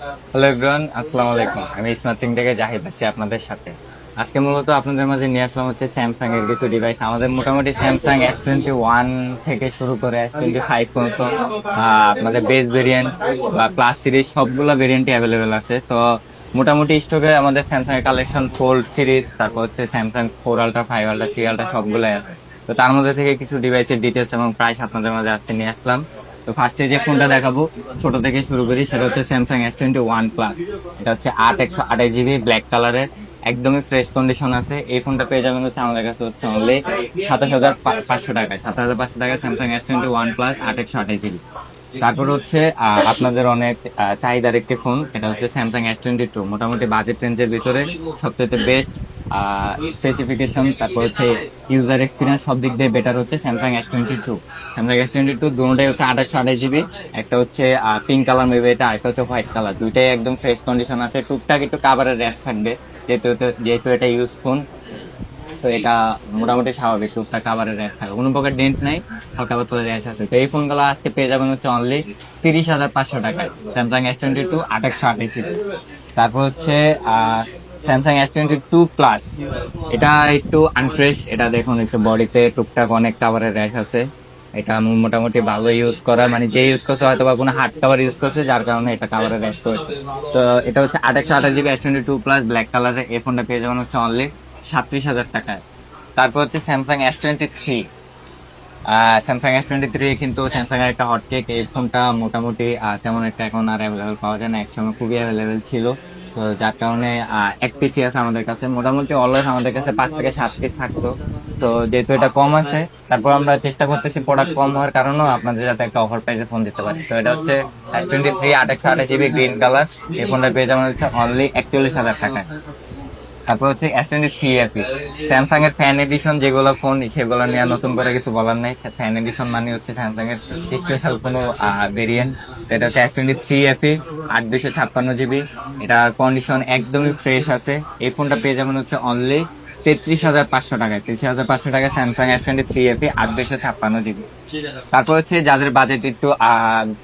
Hello everyone, আসসালামু আলাইকুম। আমি স্মার্ট থিং থেকে জাহিদ আছি আপনাদের সাথে। আজকে মূলত আপনাদের মাঝে নিয়ে আসলাম হচ্ছে স্যামসাং এর কিছু ডিভাইস। আমাদের মোটামুটি স্যামসাং S21 থেকে শুরু করে S25 পর্যন্ত আপনাদের বেস ভেরিয়েন্ট বা প্লাস সিরিজ সবগুলো ভেরিয়েন্টই অ্যাভেলেবেল আছে। তো মোটামুটি স্টকে আমাদের স্যামসাং এর কালেকশন ফোল্ড সিরিজ, তারপর হচ্ছে স্যামসাং 4 আলট্রা, 5 আলট্রা, 3 আলট্রা সবগুলোই আছে। তো তার মধ্যে থেকে কিছু ডিভাইসের ডিটেলস এবং প্রাইস আপনাদের মাঝে আজকে নিয়ে আসলাম। তো ফার্স্টে যে ফোনটা দেখাবো ছোট থেকে শুরু করি, সেটা হচ্ছে স্যামসাং S21 প্লাস। এটা হচ্ছে 8/128 GB ব্ল্যাক কালারের, একদমই ফ্রেশ কন্ডিশন আছে। এই ফোনটা পেয়ে যাবেন হচ্ছে আমাদের কাছে হচ্ছে অনলি 27,500 টাকায়। 27,500 টাকায় স্যামসাং S21 প্লাস 8/128 GB। তারপর হচ্ছে আপনাদের অনেক চাহিদার একটি ফোন, এটা হচ্ছে স্যামসাং S22। মোটামুটি বাজেট রেঞ্জের ভিতরে সবচেয়ে বেস্ট স্পেসিফিকেশন, তারপর হচ্ছে ইউজার এক্সপিরিয়েন্স সব দিক দিয়ে বেটার হচ্ছে স্যামসাং S22। স্যামসাং S22 দুটোটাই হচ্ছে 8/128 GB। একটা হচ্ছে পিঙ্ক কালার মেবি এটা, আরেকটা হচ্ছে হোয়াইট কালার। দুইটাই একদম ফ্রেশ কন্ডিশন আছে। টুকটাক একটু কাভারের র্যাশ থাকবে, যেহেতু এটা ইউজ ফোন। তো এটা মোটামুটি স্বাভাবিক, টুকটাক কাভারের র্যাশ থাকে, কোনো প্রকার ডেন্ট নাই, হালকা পাতলা র্যাশ আছে। তো এই ফোনগুলো আজকে পেয়ে যাবেন হচ্ছে অনলি 30,500 টাকায় স্যামসাং S22 8/128 GB। তারপর হচ্ছে স্যামসাং S22 প্লাস। এটা একটু আনফ্রেশ, এটা দেখুন হচ্ছে বডিতে টুকটাক অনেক কাভারের র্যাশ আছে। এটা মোটামুটি ভালো ইউজ করা, মানে যে ইউজ করছে হয়তো বা কোনো হার্ড কাভার ইউজ করছে, যার কারণে এটা কাভারে র্যাশ করেছে। তো এটা হচ্ছে 8/128 GB S22 প্লাস ব্ল্যাক কালারের। এই ফোনটা পেয়ে যাবেন হচ্ছে অনলি 37,000 টাকায়। তারপর হচ্ছে স্যামসাং S23। স্যামসাং S23 কিন্তু স্যামসাং এর একটা হটকেক। এই ফোনটা মোটামুটি তেমন একটা এখন আর অ্যাভেলেবেল পাওয়া যায় না, একসময় খুবই অ্যাভেলেবেল ছিল। তো যার কারণে এক পিসি আছে আমাদের কাছে, মোটামুটি অলওয়েজ আমাদের কাছে 5 থেকে 7 পিস থাকতো। তো যেহেতু এটা কম আছে, তারপর আমরা চেষ্টা করতেছি প্রোডাক্ট কম হওয়ার কারণেও আপনাদের যাতে একটা অফার প্রাইসে ফোন দিতে পারি। তো এটা হচ্ছে S23 8/128 GB গ্রিন কালার। এই ফোনটা পেয়ে যাবেন হচ্ছে অনলি 41,000 টাকায়। তারপর হচ্ছে S23 FE, স্যামসাং এর ফ্যান এডিশন যেগুলো ফোন, সেগুলো নিয়ে নতুন করে কিছু বলার নাই। ফ্যান এডিশন মানে হচ্ছে স্যামসাং এর স্পেশাল কোনো ভেরিয়েন্ট। এটা হচ্ছে S23 FE 8/256 GB। এটার কন্ডিশন একদমই ফ্রেশ আছে। এই ফোনটা পেয়ে যাবেন হচ্ছে অনলি 33,500 টাকায়। 33,500 টাকায় স্যামসাং S23 FE 8/256 GB। তারপর হচ্ছে যাদের বাজেট একটু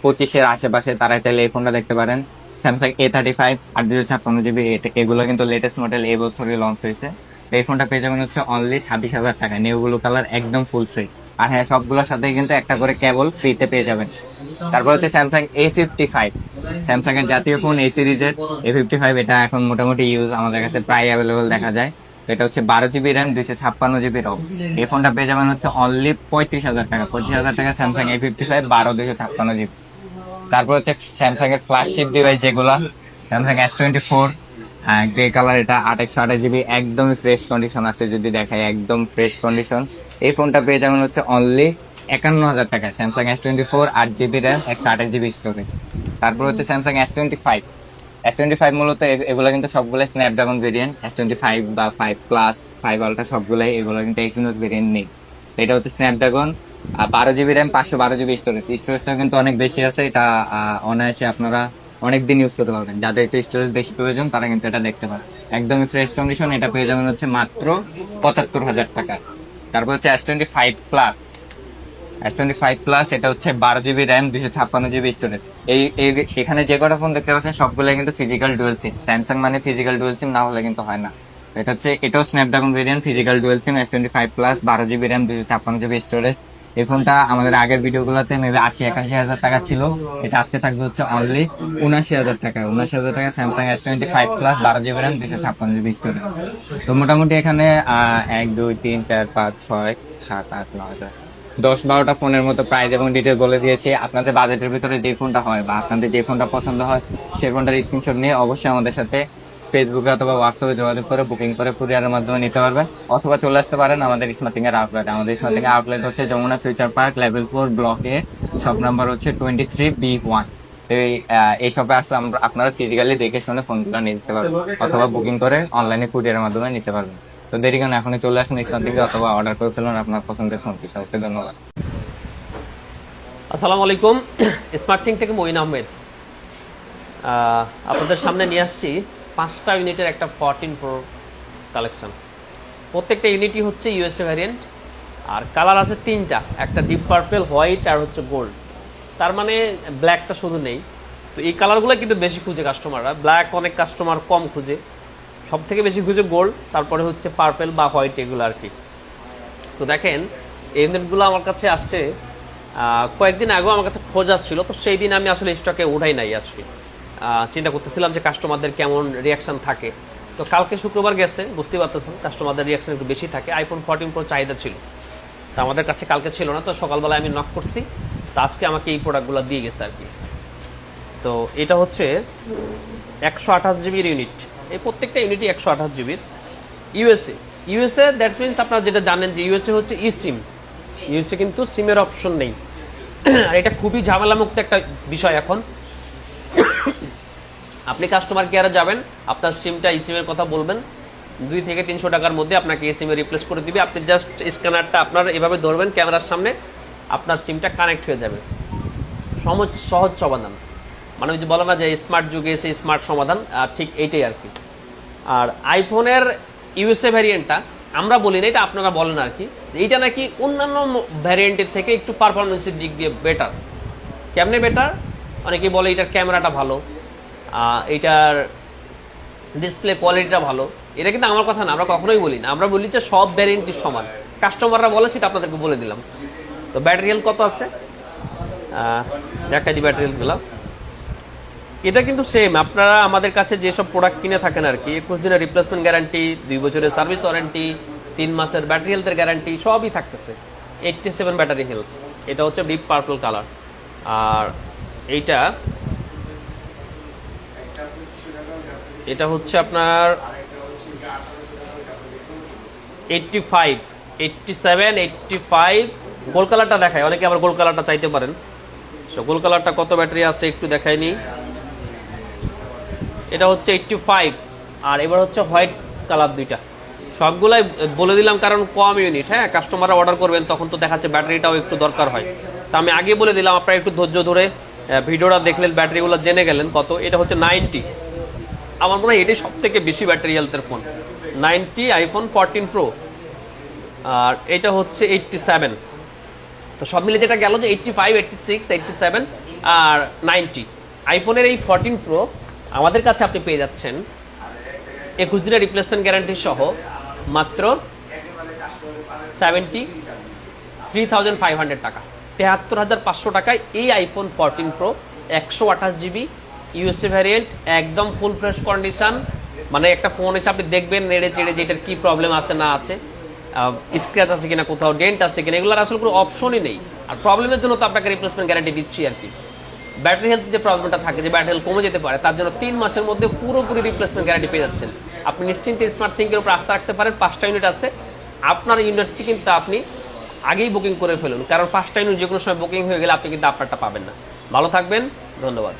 25-এর আশেপাশে, তারা চাইলে এই ফোনটা দেখতে পারেন। Samsung A35 8/256 GB। এগুলো কিন্তু লেটেস্ট মডেল, এই বছরই লঞ্চ হয়েছে। এই ফোনটা পেয়ে যাবেন হচ্ছে অনলি 26,000 টাকা, নিউ ব্লু কালার, একদম ফুল ফ্রি। আর হ্যাঁ, সবগুলোর সাথে কিন্তু একটা করে কেবল ফ্রিতে পেয়ে যাবেন। তারপর হচ্ছে স্যামসাং A55, স্যামসাং এর জাতীয় ফোন এ সিরিজের A55। এটা এখন মোটামুটি ইউজ আমাদের কাছে প্রায় অ্যাভেলেবল দেখা যায়। এটা হচ্ছে 12 GB র্যাম, 256 GB রম। এই ফোনটা পেয়ে যাবেন হচ্ছে অনলি 35,000 টাকা। 35,000 টাকা স্যামসাং A55 12/256 GB। তারপর হচ্ছে স্যামসাং এর ফ্ল্যাগশিপ ডিভাইস যেগুলা, স্যামসাং S24 গ্রে কালার। এটা 8/128 GB, একদম ফ্রেশ কন্ডিশন আছে। যদি দেখাই একদম ফ্রেশ কন্ডিশন। এই ফোনটা পেয়ে যাবেন হচ্ছে অনলি 51,000 টাকা Samsung S24 8 GB RAM, 128 GB storage. তারপর হচ্ছে স্যামসাং S25 মূলত এগুলো কিন্তু সবগুলো স্ন্যাপড্রাগন ভেরিয়েন্ট। S25 বা 5 প্লাস, 5 আলট্রা সবগুলাই, এগুলো কিন্তু এক্সিনোস ভেরিয়েন্ট নেই। তো এটা হচ্ছে Snapdragon, 12 GB RAM, 512 GB storage. স্টোরেজটা কিন্তু অনেক বেশি আছে। এটা অনায়াসে আপনারা অনেকদিন ইউজ করতে পারবেন। যাদের একটু স্টোরেজ বেশি প্রয়োজন তারা কিন্তু এটা দেখতে পারেন। একদমই ফ্রেশ কন্ডিশন। এটা পেয়ে যাবেন হচ্ছে মাত্র 75,000 টাকা। তারপর হচ্ছে S25 প্লাস। S25 প্লাস এটা হচ্ছে 12 GB র্যাম, 256 GB স্টোরেজ। এখানে যে কটা ফোন দেখতে পাচ্ছেন সবগুলো কিন্তু ফিজিক্যাল ডুয়েল সিম। স্যামসাং মানে ফিজিক্যাল ডুয়েল সিম না হলে কিন্তু হয় না। এটাও স্ন্যাপড্রাগন ভেরিয়েন্ট, ফিজিক্যাল ডুয়েল সিম। S25 plus, 12 GB RAM, 256 GB storage. এই ফোনটা আমাদের আগের ভিডিওগুলোতে মেবি 80-81 হাজার টাকা ছিল। এটা আজকে থাকবে হচ্ছে অনলি 79,000 টাকা। 79,000 টাকা Samsung S25 plus, 12 GB RAM, 256 GB storage. তো মোটামুটি এখানে 1 2 3 4 5 6 7 8 9 10-12টা ফোনের মতো প্রাইস এবং ডিটেল বলে দিয়েছি। আপনাদের বাজেটের ভিতরে যে ফোনটা হয় বা আপনাদের যে ফোনটা পছন্দ হয়, সেই ফোনটার স্ক্রিনশট নিয়ে অবশ্যই আমাদের সাথে ফেসবুকে অথবা হোয়াটসঅ্যাপে যোগাযোগ করে বুকিং করে কুরিয়ারের মাধ্যমে নিতে পারবেন, অথবা চলে আসতে পারেন আমাদের স্মার্টিং এর আউটলেট। আমাদের স্মার্টিং এর আউটলেট হচ্ছে Jamuna future park, level 4, block A, shop number হচ্ছে 23B1। এই শপে আসলে আপনারা ফিজিক্যালি দেখে শুনে ফোনগুলো নিতে পারবেন, অথবা বুকিং করে অনলাইনে কুরিয়ারের মাধ্যমে নিতে পারবেন। তো দেরি কেন, এখনই চলে আসুন স্মার্টিং এ, অথবা অর্ডার করে ফেলুন আপনার পছন্দের ফোনটি। সবকে ধন্যবাদ। আসসালামু আলাইকুম। স্মার্টিং থেকে মঈন আহমেদ আপনাদের সামনে নিয়ে আসছি 5টা ইউনিটের একটা 14 প্রো কালেকশন। প্রত্যেকটা ইউনিটই হচ্ছে ইউএসএ ভ্যারিয়েন্ট, আর কালার আছে 3টা, একটা ডিপ পার্পেল, হোয়াইট আর হচ্ছে গোল্ড। তার মানে ব্ল্যাকটা শুধু নেই। তো এই কালারগুলো কিন্তু বেশি খুঁজে কাস্টমাররা, ব্ল্যাক অনেক কাস্টমার কম খুঁজে, সব থেকে বেশি খুঁজে গোল্ড, তারপরে হচ্ছে পার্পেল বা হোয়াইট, এগুলো আর কি। তো দেখেন এই ইউনিটগুলো আমার কাছে আসছে কয়েকদিন আগেও আমার কাছে খোঁজ আসছিল, তো সেই দিন আমি আসলে স্টকে উঠাই নাই আসলে, চিন্তা করতেছিলাম যে কাস্টমারদের কেমন রিয়াকশন থাকে। তো কালকে শুক্রবার গেছে, বুঝতে পারতেছেন কাস্টমারদের রিয়াকশন একটু বেশি থাকে। আইফোন 14 প্রো চাহিদা ছিল, তো আমাদের কাছে কালকে ছিল না, তো সকালবেলায় আমি নক করছি, তো আজকে আমাকে এই প্রোডাক্টগুলো দিয়ে গেছে আর কি। তো এটা হচ্ছে 128 জিবির ইউনিট, এই প্রত্যেকটা ইউনিটই 128 জিবির। ইউএসএ দ্যাটস মিনস আপনারা যেটা জানেন যে ইউএসএ হচ্ছে ই সিম, ইউএসএ কিন্তু সিমের অপশন নেই। আর এটা খুবই ঝামেলামুক্ত একটা বিষয়। এখন আপনি কাস্টমার কেয়ারে যাবেন, আপনার সিমটা ই সিমের কথা বলবেন, 2 থেকে 300 টাকার মধ্যে আপনাকে এই সিমে রিপ্লেস করে দিবে। আপনি জাস্ট স্ক্যানারটা আপনার এভাবে ধরবেন ক্যামেরার সামনে, আপনার সিমটা কানেক্ট হয়ে যাবে। সহজ সমাধান, মানে ওই যে বলে না যে স্মার্ট যুগে এসে স্মার্ট সমাধান, আর ঠিক এইটাই আর কি। আর আইফোনের ইউএসএ ভ্যারিয়েন্টটা আমরা বলি না, এটা আপনারা বলেন আর কি, এইটা নাকি অন্যান্য ভ্যারিয়েন্টের থেকে একটু পারফরমেন্সের দিক দিয়ে বেটার। কেমনে বেটার? অনেকেই বলে এটার ক্যামেরাটা ভালো, এটার ডিসপ্লে কোয়ালিটিটা ভালো। এটা কিন্তু আমার কথা না, আমরা কখনোই বলি না, আমরা বলি যে সব ভ্যারিয়েন্টই সমান। কাস্টমাররা বলে সেটা আপনাদেরকে বলে দিলাম। তো ব্যাটারি হেলথ কত আছে দেখাই দিই, ব্যাটারি হেলথগুলো। এটা কিন্তু সেম, আপনারা আমাদের কাছে যেসব প্রোডাক্ট কিনে থাকেন আর কি, 21 দিনের রিপ্লেসমেন্ট গ্যারান্টি, 2 বছরের সার্ভিস ওয়ারেন্টি, 3 মাসের ব্যাটারি হেলথের গ্যারান্টি সবই থাকতেছে। 87 ব্যাটারি হেলথ, এটা হচ্ছে ডিপ পার্পল কালার। আর এটা হচ্ছে আপনার 85, 87, 85। গোল্ড কালারটা দেখায়, অনেকে আবার গোল্ড কালারটা চাইতে পারেন। গোল্ড কালারটা কত ব্যাটারি আছে একটু দেখায়নি। এটা হচ্ছে 85, আর এবার হচ্ছে হোয়াইট কালার, দুইটা সবগুলাই বলে দিলাম কারণ কম ইউনিট। হ্যাঁ, কাস্টমাররা অর্ডার করবেন তখন তো দেখাচ্ছে ব্যাটারিটাও একটু দরকার হয়, তা আমি আগে বলে দিলাম, আপনারা একটু ধৈর্য ধরে ভিডিওটা দেখলেন, ব্যাটারিগুলো জেনে গেলেন কত। এটা হচ্ছে 90, আমার মনে হয় এটাই সব থেকে বেশি ব্যাটারি হেলথের ফোন, 90 আইফোন 14 প্রো। আর এটা হচ্ছে 87। তো সব মিলে যেটা গেল যে 85, 86, 87 আর 90। আইফোনের এই 14 প্রো আমাদের কাছে আপনি পেয়ে যাচ্ছেন 21 দিনের রিপ্লেসমেন্ট গ্যারান্টি সহ মাত্র 73,500 টাকা, 73,500 টাকায় এই iPhone 14 pro 128 GB USA variant, একদম ফুল ফ্রেশ কন্ডিশন। মানে একটা ফোন এসে আপনি দেখবেন নেড়ে চেড়ে যে এটার কি প্রবলেম আছে না আছে, স্ক্র্যাচ আছে কিনা, কোথাও ডেন্ট আছে কিনা, এগুলোর আসলে কোনো অপশনই নেই। আর প্রবলেমের জন্য তো আপনাকে রিপ্লেসমেন্ট গ্যারান্টি দিচ্ছি আর কি। ব্যাটারি হেলথ যে প্রবলেমটা থাকে, যে ব্যাটারি হেলথ কমে যেতে পারে, তার জন্য 3 মাসের মধ্যে পুরোপুরি রিপ্লেসমেন্ট গ্যারান্টি পেয়ে যাচ্ছেন। আপনি নিশ্চিন্তে স্মার্ট থিঙ্কের উপর আস্থা রাখতে পারেন। 5টা ইউনিট আছে, আপনার ইউনিটটি কিন্তু আপনি আগেই বুকিং করে ফেলুন, কারণ 5টা ইউনিট যে কোনো সময় বুকিং হয়ে গেলে আপনি কিন্তু আপনারটা পাবেন না। ভালো থাকবেন, ধন্যবাদ।